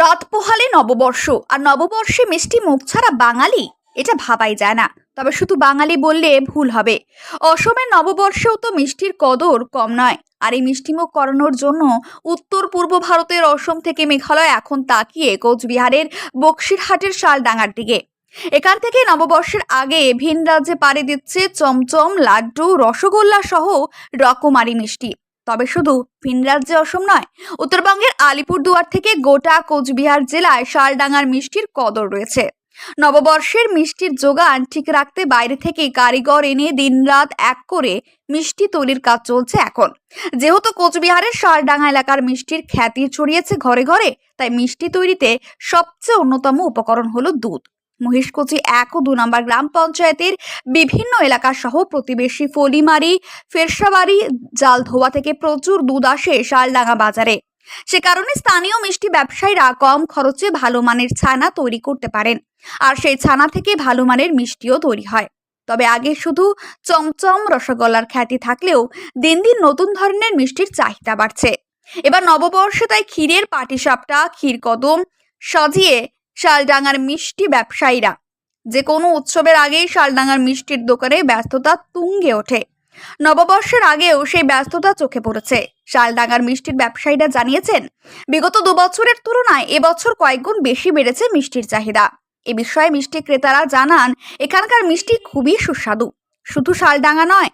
রাত পোহালে নববর্ষ, আর নববর্ষে মিষ্টি মুখ ছাড়া বাঙালি এটা ভাবাই যায় না। তবে শুধু বাঙালি বললে ভুল হবে, অসমের নববর্ষেও তো মিষ্টির কদর কম নয়। আর এই মিষ্টিমুখ করানোর জন্য উত্তর পূর্ব ভারতের অসম থেকে মেঘালয় এখন তাকিয়ে কোচবিহারের বক্সিরহাটের শালডাঙ্গার দিকে। এখান থেকে নববর্ষের আগে ভিন রাজ্যে পাড়ি দিচ্ছে চমচম, লাড্ডু, রসগোল্লা সহ রকমারি মিষ্টি। তবে শুধু ভিন রাজ্যে অসম নয়, উত্তরবঙ্গের আলিপুরদুয়ার থেকে গোটা কোচবিহার জেলায় শালডাঙ্গার মিষ্টির কদর রয়েছে। নববর্ষের মিষ্টির যোগান ঠিক রাখতে বাইরে থেকে কারিগর এনে দিনরাত এক করে মিষ্টি তৈরির কাজ চলছে এখন। যেহেতু কোচবিহারের শালডাঙ্গা এলাকার মিষ্টির খ্যাতি ছড়িয়েছে ঘরে ঘরে, তাই মিষ্টি তৈরিতে সবচেয়ে অন্যতম উপকরণ হলো দুধ। মহিষকুচি 1 ও 2 নম্বর গ্রাম পঞ্চায়েতের বিভিন্ন এলাকা সহ প্রতিবেশী ফলিমারি, ফেরসাবাড়ি, জালধোয়া থেকে প্রচুর দুধ আসে শালডাঙ্গা বাজারে। সে কারণে স্থানীয় মিষ্টি ব্যবসায়ীরা কম খরচে ভালো মানের ছানা তৈরি করতে পারেন, আর সেই ছানা থেকে ভালো মানের মিষ্টিও তৈরি হয়। তবে আগে শুধু চমচম, রসগোল্লার খ্যাতি থাকলেও দিন দিন নতুন ধরনের মিষ্টির চাহিদা বাড়ছে। এবার নববর্ষে তাই ক্ষীরের পাটিসাপটা, ক্ষীরকদম সাজিয়ে শালডাঙ্গার মিষ্টি ব্যবসায়ীরা যে কোনো উৎসবের আগেই শালডাঙ্গার মিষ্টির দোকানে ব্যস্ততা তুঙ্গে ওঠে। নববর্ষের আগেও সেই ব্যস্ততা চোখে পড়েছে। শালডাঙ্গার মিষ্টির ব্যবসায়ীরা জানিয়েছেন, বিগত 2 বছরের তুলনায় এবছর কয়েকগুণ বেশি বেড়েছে মিষ্টির চাহিদা। এ বিষয়ে মিষ্টি ক্রেতারা জানান, এখানকার মিষ্টি খুবই সুস্বাদু। শুধু শালডাঙ্গা নয়,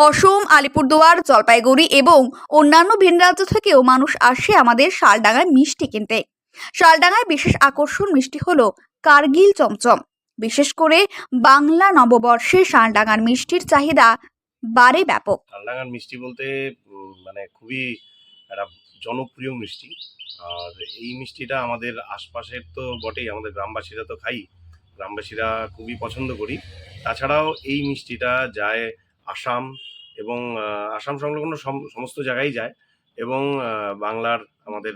অসম, আলিপুরদুয়ার, জলপাইগুড়ি এবং অন্যান্য ভিন রাজ্য থেকেও মানুষ আসে আমাদের শালডাঙ্গায় মিষ্টি কিনতে। শালডাঙ্গায় বিশেষ আকর্ষণ মিষ্টি হলো কার্গিল চমচম। বিশেষ করে বাংলা নববর্ষে শালডাঙ্গার মিষ্টির চাহিদা বাড়ে ব্যাপক। শালডাঙ্গার মিষ্টি বলতে মানে খুবই একটা জনপ্রিয় মিষ্টি। আর এই মিষ্টিটা আমাদের আশপাশের তো বটেই, আমাদের গ্রামবাসীরা তো খাই, গ্রামবাসীরা খুবই পছন্দ করি। তাছাড়াও এই মিষ্টিটা যায় আসাম এবং আসাম সংলগ্ন সমস্ত জায়গায় যায়, এবং বাংলার আমাদের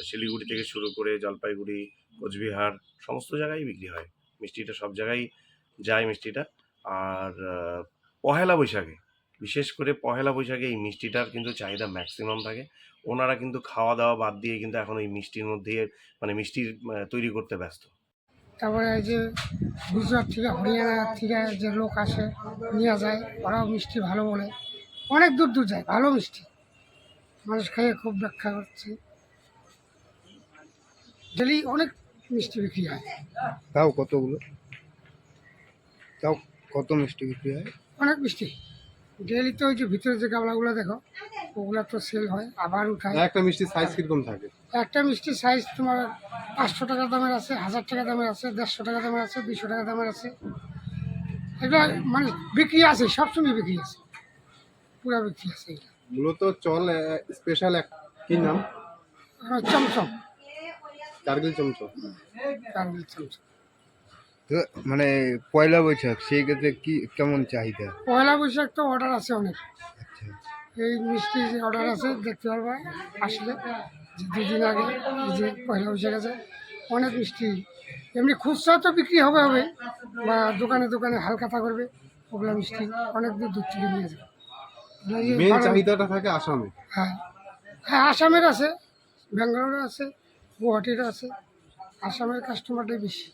শিলিগুড়ি থেকে শুরু করে জলপাইগুড়ি, কোচবিহার সমস্ত জায়গায় বিক্রি হয় মিষ্টিটা, সব জায়গায় যায় মিষ্টিটা। আর পহেলা বৈশাখে, বিশেষ করে পহেলা বৈশাখে এই মিষ্টিটার কিন্তু চাহিদা ম্যাক্সিমাম থাকে। ওনারা কিন্তু খাওয়া দাওয়া বাদ দিয়ে কিন্তু এখন এই মিষ্টির মধ্যে মানে মিষ্টির তৈরি করতে ব্যস্ত। তারপরে এই যে গুজরাট থেকে, হরিয়ানা থেকে যে লোক আসে নিয়ে যায়, ওরাও মিষ্টি ভালো বলে, অনেক দূর দূর যায়, ভালো মিষ্টি মানুষ খেয়ে খুব ব্যাখ্যা করছে। ডেলি অনেক মিষ্টি বিক্রি হয়। তাও কতগুলো, তাও কত মিষ্টি বিক্রি হয়? অনেক মিষ্টি ডেলি। তো ওই যে ভিতরে যে গামলাগুলো দেখো, ওগুলো তো সেল হয়, আবার উঠায়। একটা মিষ্টির সাইজ কিরকম থাকে? একটা মিষ্টির সাইজ তোমার 500 টাকা দামের আছে, 1000 টাকা দামের আছে, 150 টাকা দামের আছে, 200 টাকা দামের আছে। এগুলো মানে বিক্রি আছে, সবসময় বিক্রি আছে, পুরো বিক্রি আছে। এগুলো মূলত চল স্পেশাল এক কি নাম? চমচম, কার্গিল চমচম। কার্গিল চমচম। তো মানে পয়লা বৈশাখ, সেই ক্ষেত্রে কি কেমন চাহিদা? পয়লা বৈশাখ তো অর্ডার আছে অনেক। আচ্ছা, এই মিষ্টি যে অর্ডার আছে দেখতে পারবা আসলে, যে 2 দিন আগে এই যে পয়লা বৈশাখ আছে, অনেক মিষ্টি এমনি খুচরা তো বিক্রি হবে বা দোকানে দোকানে হালখাতা করবে, ওগুলো মিষ্টি অনেক দূর দূর থেকে নিয়ে যাবে। মেন চাহিদাটা থাকে আসামে। হ্যাঁ হ্যাঁ, আসামের আছে, ব্যাঙ্গালোরে আছে, গুয়াহাটির আছে, আসামের কাস্টমারটাই বেশি।